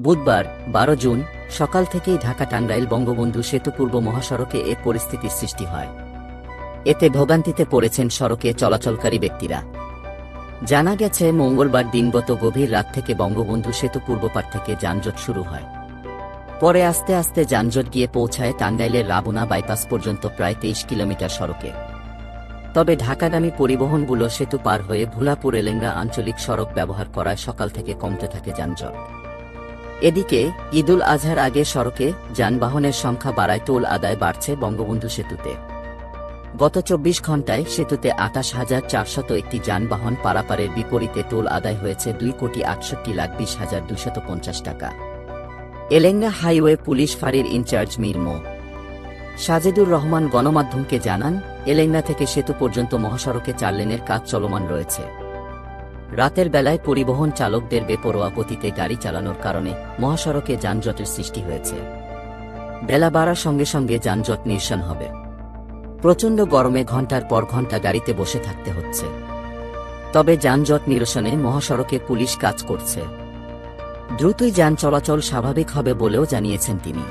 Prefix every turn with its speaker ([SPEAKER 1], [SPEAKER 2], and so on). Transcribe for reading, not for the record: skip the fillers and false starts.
[SPEAKER 1] বুধবার ১২ জুন সকাল থেকেই ঢাকা-টাঙ্গাইল বঙ্গবন্ধু সেতু পূর্ব মহাসড়কে এ পরিস্থিতির সৃষ্টি হয়। এতে ভোগান্তিতে পড়েছেন সড়কে চলাচলকারী ব্যক্তিরা। জানা গেছে, মঙ্গলবার দিনগত গভীর রাত থেকে বঙ্গবন্ধু সেতু পূর্বপার থেকে যানজট শুরু হয়। পরে আস্তে আস্তে যানজট গিয়ে পৌঁছায় টাঙ্গাইলের রাবুনা বাইপাস পর্যন্ত প্রায় ২৩ কিলোমিটার সড়কে। তবে ঢাকাগামী পরিবহনগুলো সেতু পার হয়ে ভোলাপুর এলেঙ্গা আঞ্চলিক সড়ক ব্যবহার করায় সকাল থেকে কমতে থাকে যানজট। এদিকে ঈদুল আজহার আগে সড়কে যানবাহনের সংখ্যা বাড়ায় টোল আদায় বাড়ছে বঙ্গবন্ধু সেতুতে। গত ২৪ ঘণ্টায় সেতুতে ২৮,৪০১টি যানবাহন পারাপারের বিপরীতে টোল আদায় হয়েছে ২,৬৮,২০,২৫০ টাকা। এলেঙ্গা হাইওয়ে পুলিশ ফাঁড়ির ইনচার্জ মীর মো. সাজেদুর রহমান গণমাধ্যমকে জানান, এলেঙ্গা থেকে সেতু পর্যন্ত মহাসড়কে ৪ লেনের কাজ চলমান রয়েছে। রাতের বেলায় পরিবহন চালকদের বেপরোয়া গতিতে গাড়ি চালানোর কারণে মহাসড়কে যানজটের সৃষ্টি হয়েছে। বেলা বাড়ার সঙ্গে সঙ্গে যানজট নিরসন হবে। প্রচণ্ড গরমে ঘণ্টার পর ঘণ্টা গাড়িতে বসে থাকতে হচ্ছে। তবে যানজট নিরসনে মহাসড়কে পুলিশ কাজ করছে। দ্রুতই যান চলাচল স্বাভাবিক হবে বলেও জানিয়েছেন তিনি।